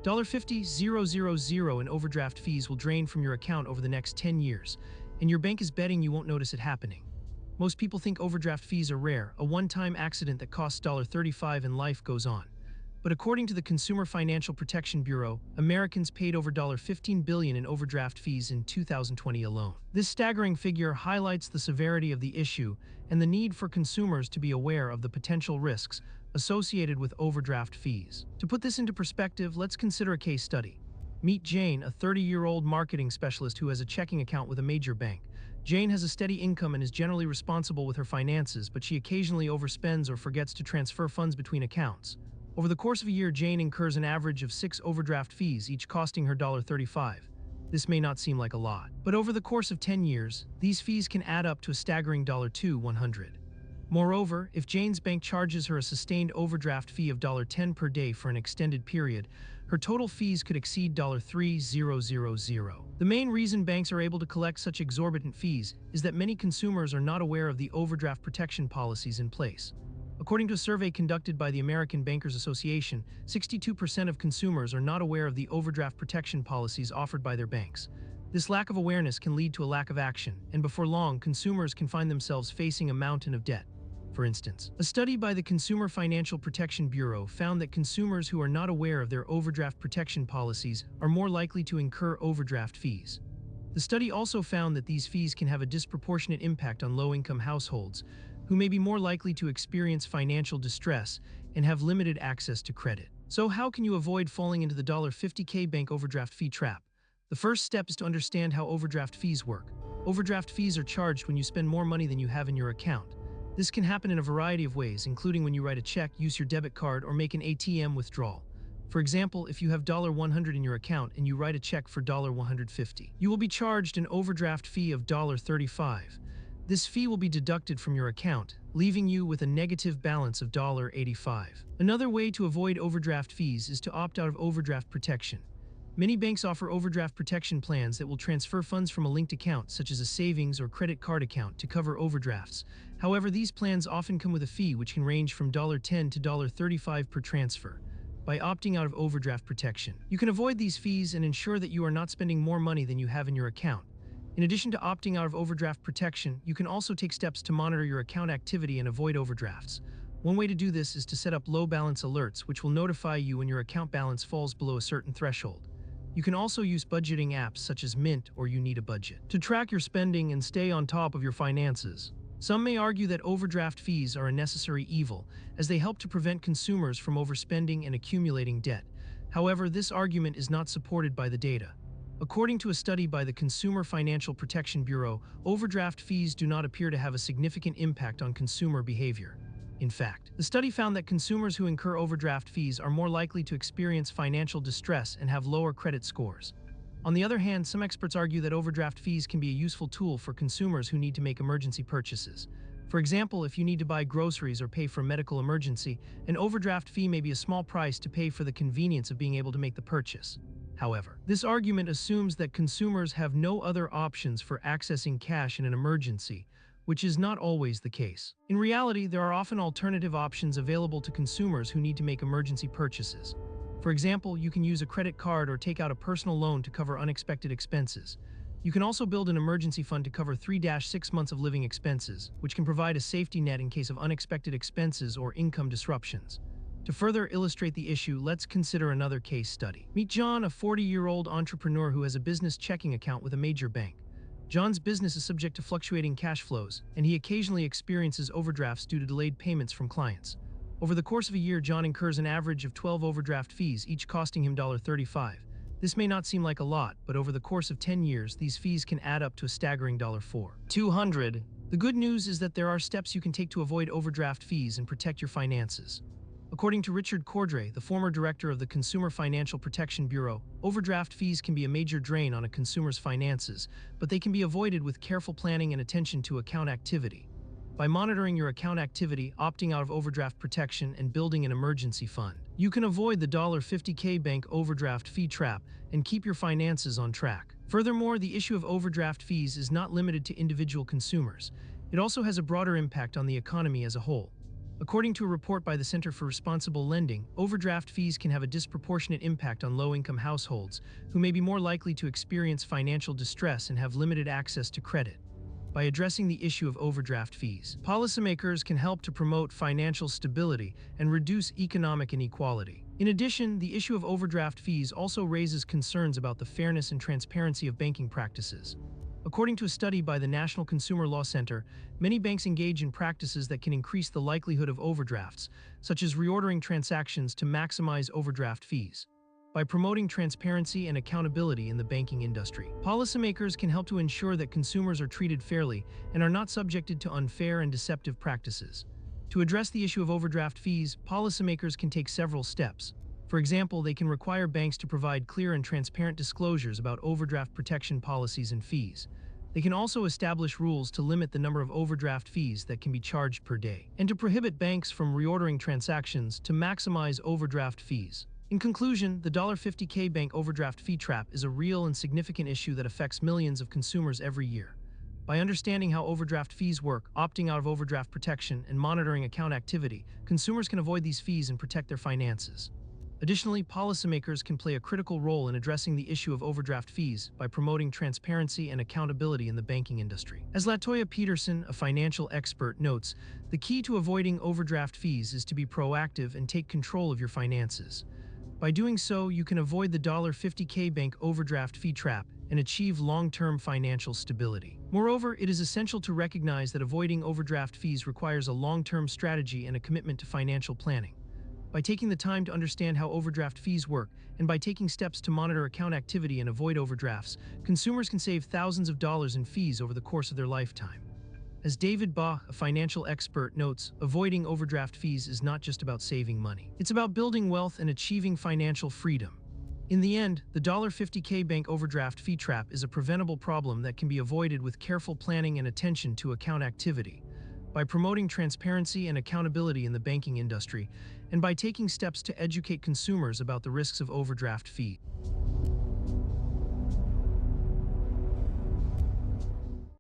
$50,000 in overdraft fees will drain from your account over the next 10 years, and your bank is betting you won't notice it happening. Most people think overdraft fees are rare, a one-time accident that costs $35 and life goes on. But according to the Consumer Financial Protection Bureau, Americans paid over $15 billion in overdraft fees in 2020 alone. This staggering figure highlights the severity of the issue and the need for consumers to be aware of the potential risks associated with overdraft fees. To put this into perspective, let's consider a case study. Meet Jane, a 30-year-old marketing specialist who has a checking account with a major bank. Jane has a steady income and is generally responsible with her finances, but she occasionally overspends or forgets to transfer funds between accounts. Over the course of a year, Jane incurs an average of 6 overdraft fees, each costing her $35. This may not seem like a lot, but over the course of 10 years, these fees can add up to a staggering $100. Moreover, if Jane's bank charges her a sustained overdraft fee of $10 per day for an extended period, her total fees could exceed $3000. The main reason banks are able to collect such exorbitant fees is that many consumers are not aware of the overdraft protection policies in place. According to a survey conducted by the American Bankers Association, 62% of consumers are not aware of the overdraft protection policies offered by their banks. This lack of awareness can lead to a lack of action, and before long, consumers can find themselves facing a mountain of debt. For instance, a study by the Consumer Financial Protection Bureau found that consumers who are not aware of their overdraft protection policies are more likely to incur overdraft fees. The study also found that these fees can have a disproportionate impact on low-income households, who may be more likely to experience financial distress and have limited access to credit. So how can you avoid falling into the $50K bank overdraft fee trap? The first step is to understand how overdraft fees work. Overdraft fees are charged when you spend more money than you have in your account. This can happen in a variety of ways, including when you write a check, use your debit card, or make an ATM withdrawal. For example, if you have $100 in your account and you write a check for $150, you will be charged an overdraft fee of $35. This fee will be deducted from your account, leaving you with a negative balance of $85. Another way to avoid overdraft fees is to opt out of overdraft protection. Many banks offer overdraft protection plans that will transfer funds from a linked account, such as a savings or credit card account, to cover overdrafts. However, these plans often come with a fee which can range from $10 to $35 per transfer. By opting out of overdraft protection, you can avoid these fees and ensure that you are not spending more money than you have in your account. In addition to opting out of overdraft protection, you can also take steps to monitor your account activity and avoid overdrafts. One way to do this is to set up low balance alerts, which will notify you when your account balance falls below a certain threshold. You can also use budgeting apps such as Mint or You Need a Budget to track your spending and stay on top of your finances. Some may argue that overdraft fees are a necessary evil, as they help to prevent consumers from overspending and accumulating debt. However, this argument is not supported by the data. According to a study by the Consumer Financial Protection Bureau, overdraft fees do not appear to have a significant impact on consumer behavior. In fact, the study found that consumers who incur overdraft fees are more likely to experience financial distress and have lower credit scores. On the other hand, some experts argue that overdraft fees can be a useful tool for consumers who need to make emergency purchases. For example, if you need to buy groceries or pay for a medical emergency, an overdraft fee may be a small price to pay for the convenience of being able to make the purchase. However, this argument assumes that consumers have no other options for accessing cash in an emergency, which is not always the case. In reality, there are often alternative options available to consumers who need to make emergency purchases. For example, you can use a credit card or take out a personal loan to cover unexpected expenses. You can also build an emergency fund to cover 3-6 months of living expenses, which can provide a safety net in case of unexpected expenses or income disruptions. To further illustrate the issue, let's consider another case study. Meet John, a 40-year-old entrepreneur who has a business checking account with a major bank. John's business is subject to fluctuating cash flows, and he occasionally experiences overdrafts due to delayed payments from clients. Over the course of a year, John incurs an average of 12 overdraft fees, each costing him $35. This may not seem like a lot, but over the course of 10 years, these fees can add up to a staggering $200. The good news is that there are steps you can take to avoid overdraft fees and protect your finances. According to Richard Cordray, the former director of the Consumer Financial Protection Bureau, overdraft fees can be a major drain on a consumer's finances, but they can be avoided with careful planning and attention to account activity. By monitoring your account activity, opting out of overdraft protection, and building an emergency fund, you can avoid the $50K bank overdraft fee trap and keep your finances on track. Furthermore, the issue of overdraft fees is not limited to individual consumers. It also has a broader impact on the economy as a whole. According to a report by the Center for Responsible Lending, overdraft fees can have a disproportionate impact on low-income households, who may be more likely to experience financial distress and have limited access to credit. By addressing the issue of overdraft fees, policymakers can help to promote financial stability and reduce economic inequality. In addition, the issue of overdraft fees also raises concerns about the fairness and transparency of banking practices. According to a study by the National Consumer Law Center, many banks engage in practices that can increase the likelihood of overdrafts, such as reordering transactions to maximize overdraft fees. By promoting transparency and accountability in the banking industry, policymakers can help to ensure that consumers are treated fairly and are not subjected to unfair and deceptive practices. To address the issue of overdraft fees, policymakers can take several steps. For example, they can require banks to provide clear and transparent disclosures about overdraft protection policies and fees. They can also establish rules to limit the number of overdraft fees that can be charged per day, and to prohibit banks from reordering transactions to maximize overdraft fees. In conclusion, the $50K bank overdraft fee trap is a real and significant issue that affects millions of consumers every year. By understanding how overdraft fees work, opting out of overdraft protection, and monitoring account activity, consumers can avoid these fees and protect their finances. Additionally, policymakers can play a critical role in addressing the issue of overdraft fees by promoting transparency and accountability in the banking industry. As Latte Peterson, a financial expert, notes, the key to avoiding overdraft fees is to be proactive and take control of your finances. By doing so, you can avoid the $50K bank overdraft fee trap and achieve long-term financial stability. Moreover, it is essential to recognize that avoiding overdraft fees requires a long-term strategy and a commitment to financial planning. By taking the time to understand how overdraft fees work, and by taking steps to monitor account activity and avoid overdrafts, consumers can save thousands of dollars in fees over the course of their lifetime. As David Baugh, a financial expert, notes, avoiding overdraft fees is not just about saving money. It's about building wealth and achieving financial freedom. In the end, the $50K bank overdraft fee trap is a preventable problem that can be avoided with careful planning and attention to account activity. By promoting transparency and accountability in the banking industry, and by taking steps to educate consumers about the risks of overdraft fees.